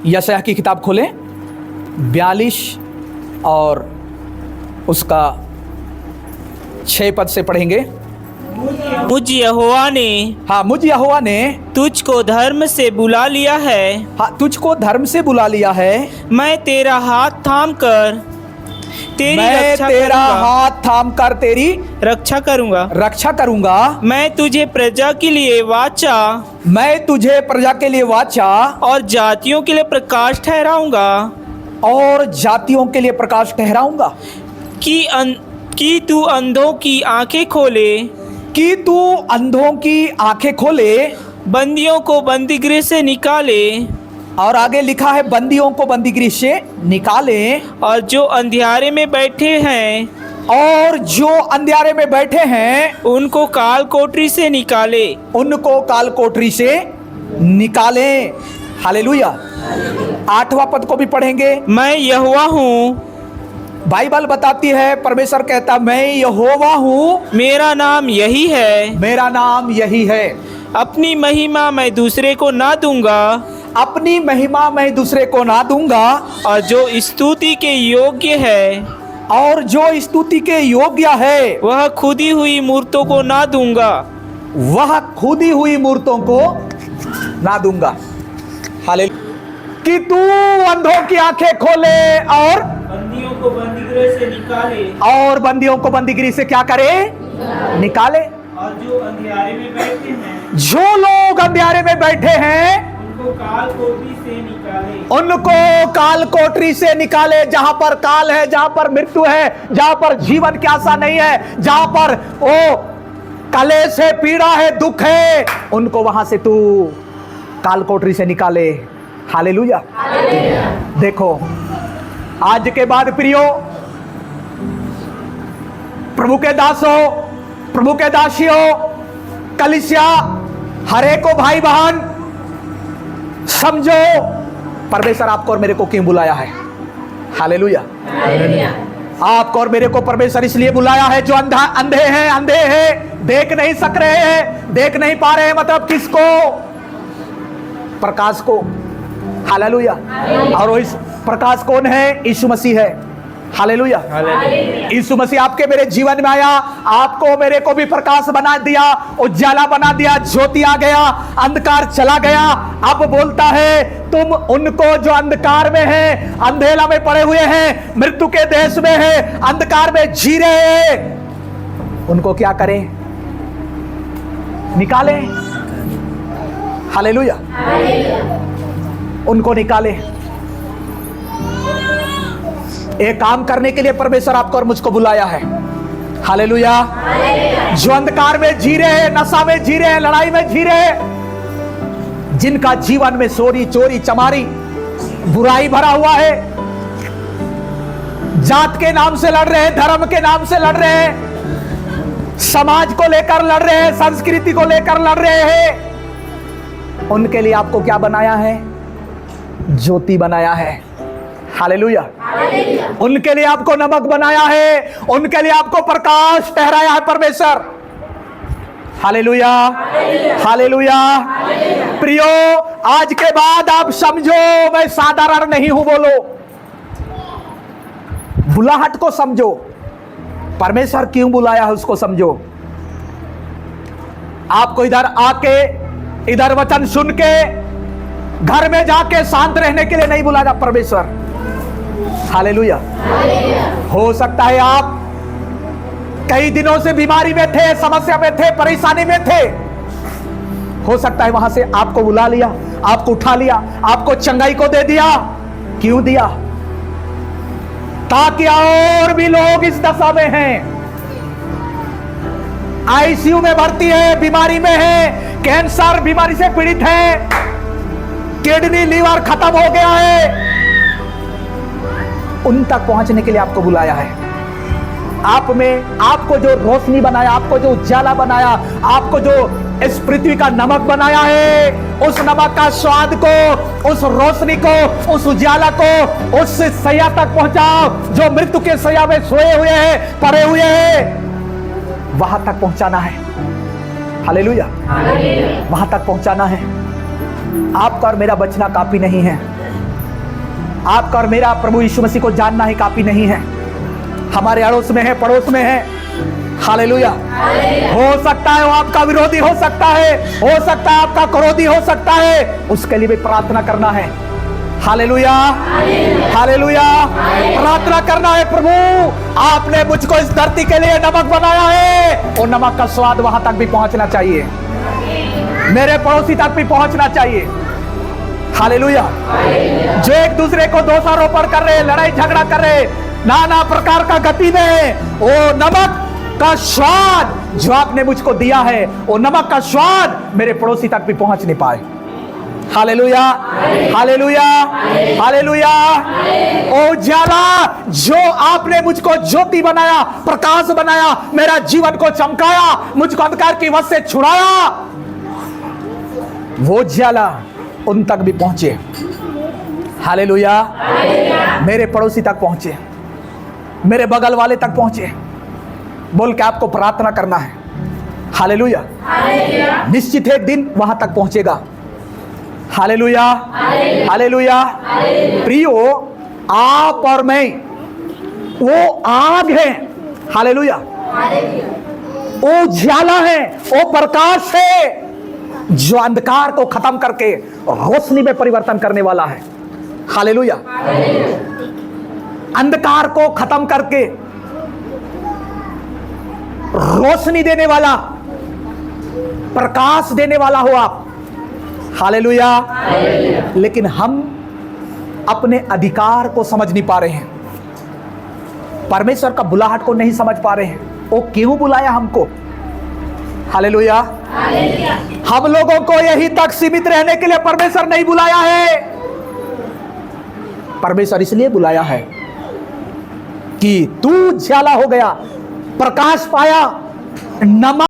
यशायाह की किताब खोलें 42 और उसका 6 पद से पढ़ेंगे। मुझ यहोवा ने हाँ, मुझ यहोवा ने तुझको धर्म से बुला लिया है, हाँ, तुझको धर्म से बुला लिया है। मैं तेरा हाथ थाम कर तेरी मैं रक्षा तेरा करूंगा। हाथ थाम कर तेरी रक्षा करूंगा। रक्षा करूंगा। मैं तुझे प्रजा के लिए वाचा मैं तुझे प्रजा के लिए वाचा और जातियों के लिए प्रकाश ठहराऊंगा और जातियों के लिए प्रकाश ठहराऊंगा। कि तू अंधों की आंखें खोले, कि तू अंधों की आंखें खोले, बंदियों को बंदीगृह से निकाले, और आगे लिखा है बंदियों को बंदीगृह से निकाले, और जो अंधियारे में बैठे हैं और जो अंधियारे में बैठे हैं उनको काल कोठरी से निकाले। उनको काल कोठरी से निकाले। हालेलुया। 8वां पद को भी पढ़ेंगे। मैं यहोवा हूँ, बाइबल बताती है, परमेश्वर कहता मैं यहोवा हूँ, मेरा नाम यही है। मेरा नाम यही है। अपनी महिमा मैं दूसरे को ना दूंगा, अपनी महिमा मैं दूसरे को ना दूंगा, और जो स्तुति के योग्य है और जो स्तुति के योग्य है वह खुदी हुई मूर्तों को ना दूंगा। वह खुदी हुई मूर्तों को ना दूंगा। हालेलुया। कि तू अंधों की आंखें खोले और बंदियों को बंदीगृह से निकाले, और बंदियों को बंदीगृह से क्या करे? निकाले। और जो अंधियारे में बैठे हैं जो लोग अंधियारे में बैठे हैं उनको काल कोठरी से निकाले। उनको काल कोठरी से निकाले। जहां पर काल है, जहां पर मृत्यु है, जहां पर जीवन की आशा नहीं है, जहां पर ओ कलेश है, पीड़ा है, दुख है, उनको वहां से तू काल कोठरी से निकाले। हालेलुया। देखो, आज के बाद प्रियो, प्रभु के दासों, प्रभु के दासियों, कलीसिया, हरे को भाई बहन, समझो परमेश्वर आपको और मेरे को क्यों बुलाया है। हालेलुया। आपको और मेरे को परमेश्वर इसलिए बुलाया है जो अंधे हैं, देख नहीं सक रहे हैं, देख नहीं पा रहे हैं, मतलब किसको? प्रकाश को। हालेलुया। और इस प्रकाश कौन है? यीशु मसीह है। हालेलुया। यीशु मसीह आपके मेरे जीवन में आया, आपको मेरे को भी प्रकाश बना दिया, उज्जाला बना दिया, ज्योति आ गया, अंधकार चला गया। अब बोलता है तुम उनको जो अंधकार में है, अंधेला में पड़े हुए हैं, मृत्यु के देश में है, अंधकार में जी रहे हैं, उनको क्या करें? निकाले। हालेलुया। उनको निकाले। एक काम करने के लिए परमेश्वर आपको और मुझको बुलाया है। हालेलुया। जो अंधकार में जी रहे हैं, नशा में जी रहे हैं, लड़ाई में जी रहे हैं, जिनका जीवन में चोरी, चमारी, बुराई भरा हुआ है, जात के नाम से लड़ रहे हैं, धर्म के नाम से लड़ रहे हैं, समाज को लेकर लड़ रहे हैं, संस्कृति को लेकर लड़ रहे हैं, उनके लिए आपको क्या बनाया है? ज्योति बनाया है। हालेलुया। उनके लिए आपको नमक बनाया है, उनके लिए आपको प्रकाश ठहराया है परमेश्वर। हालेलुया। हालेलुया। प्रियो, आज के बाद आप समझो मैं साधारण नहीं हूं। बोलो, बुलाहट को समझो, परमेश्वर क्यों बुलाया है उसको समझो। आपको इधर आके, इधर वचन सुन के घर में जाके शांत रहने के लिए नहीं बुलाया परमेश्वर। हालेलुया। हो सकता है आप कई दिनों से बीमारी में थे, समस्या में थे, परेशानी में थे, हो सकता है वहां से आपको बुला लिया, आपको उठा लिया, आपको चंगाई को दे दिया। क्यों दिया? ताकि और भी लोग इस दशा में हैं, आईसीयू में भर्ती है, बीमारी में है, कैंसर बीमारी से पीड़ित है, किडनी लीवर खत्म हो गया है, उन तक पहुंचने के लिए आपको बुलाया है। आप में, आपको जो रोशनी बनाया, आपको जो उजाला बनाया, आपको जो इस पृथ्वी का नमक बनाया है, उस नमक का स्वाद को, उस रोशनी को, उस उजाला को उस सैया तक पहुंचाओ जो मृत्यु के सैया में सोए हुए हैं, पड़े हुए हैं, वहां तक पहुंचाना है। हालेलुया। वहां तक पहुंचाना है। आपका और मेरा बचना काफी नहीं है। आपका और मेरा प्रभु यीशु मसीह को जानना ही काफी नहीं है। हमारे अड़ोस में है, पड़ोस में है। हालेलुया। हो सकता है वो आपका विरोधी हो सकता है, हो सकता है आपका क्रोधी हो सकता है, उसके लिए भी प्रार्थना करना है। Hallelujah, hallelujah. प्रार्थना करना है, प्रभु आपने मुझको इस धरती के लिए नमक बनाया है, और नमक का स्वाद वहां तक भी पहुंचना चाहिए, मेरे पड़ोसी तक भी पहुंचना चाहिए। हालेलुया। जो एक दूसरे को दोषारोपण कर रहे, लड़ाई झगड़ा कर रहे, नाना प्रकार का गति में, वो नमक का स्वाद जो आपने मुझको दिया है, वो नमक का स्वाद मेरे पड़ोसी तक भी पहुंच नहीं पाए। Hallelujah, hallelujah, hallelujah. ओ उजाला जो आपने मुझको ज्योति बनाया, प्रकाश बनाया, मेरा जीवन को चमकाया, मुझको अंधकार की वश से छुड़ाया, वो उजाला उन तक भी पहुंचे। हालेलुया। मेरे पड़ोसी तक पहुंचे, मेरे बगल वाले तक पहुंचे, बोल के आपको प्रार्थना करना है। हालेलुया। निश्चित एक दिन वहां तक पहुंचेगा। Hallelujah, hallelujah. प्रियो, आप और मैं वो आग है। हालेलुया। वो उजाला है, वो प्रकाश है जो अंधकार को खत्म करके रोशनी में परिवर्तन करने वाला है। हालेलुया। अंधकार को खत्म करके रोशनी देने वाला, प्रकाश देने वाला हो आप। हालेलुया। लेकिन हम अपने अधिकार को समझ नहीं पा रहे हैं, परमेश्वर का बुलाहट को नहीं समझ पा रहे हैं। वो क्यों बुलाया हमको? हालेलुया। हम लोगों को यही तक सीमित रहने के लिए परमेश्वर नहीं बुलाया है। परमेश्वर इसलिए बुलाया है कि तू उजाला हो गया, प्रकाश पाया, नमक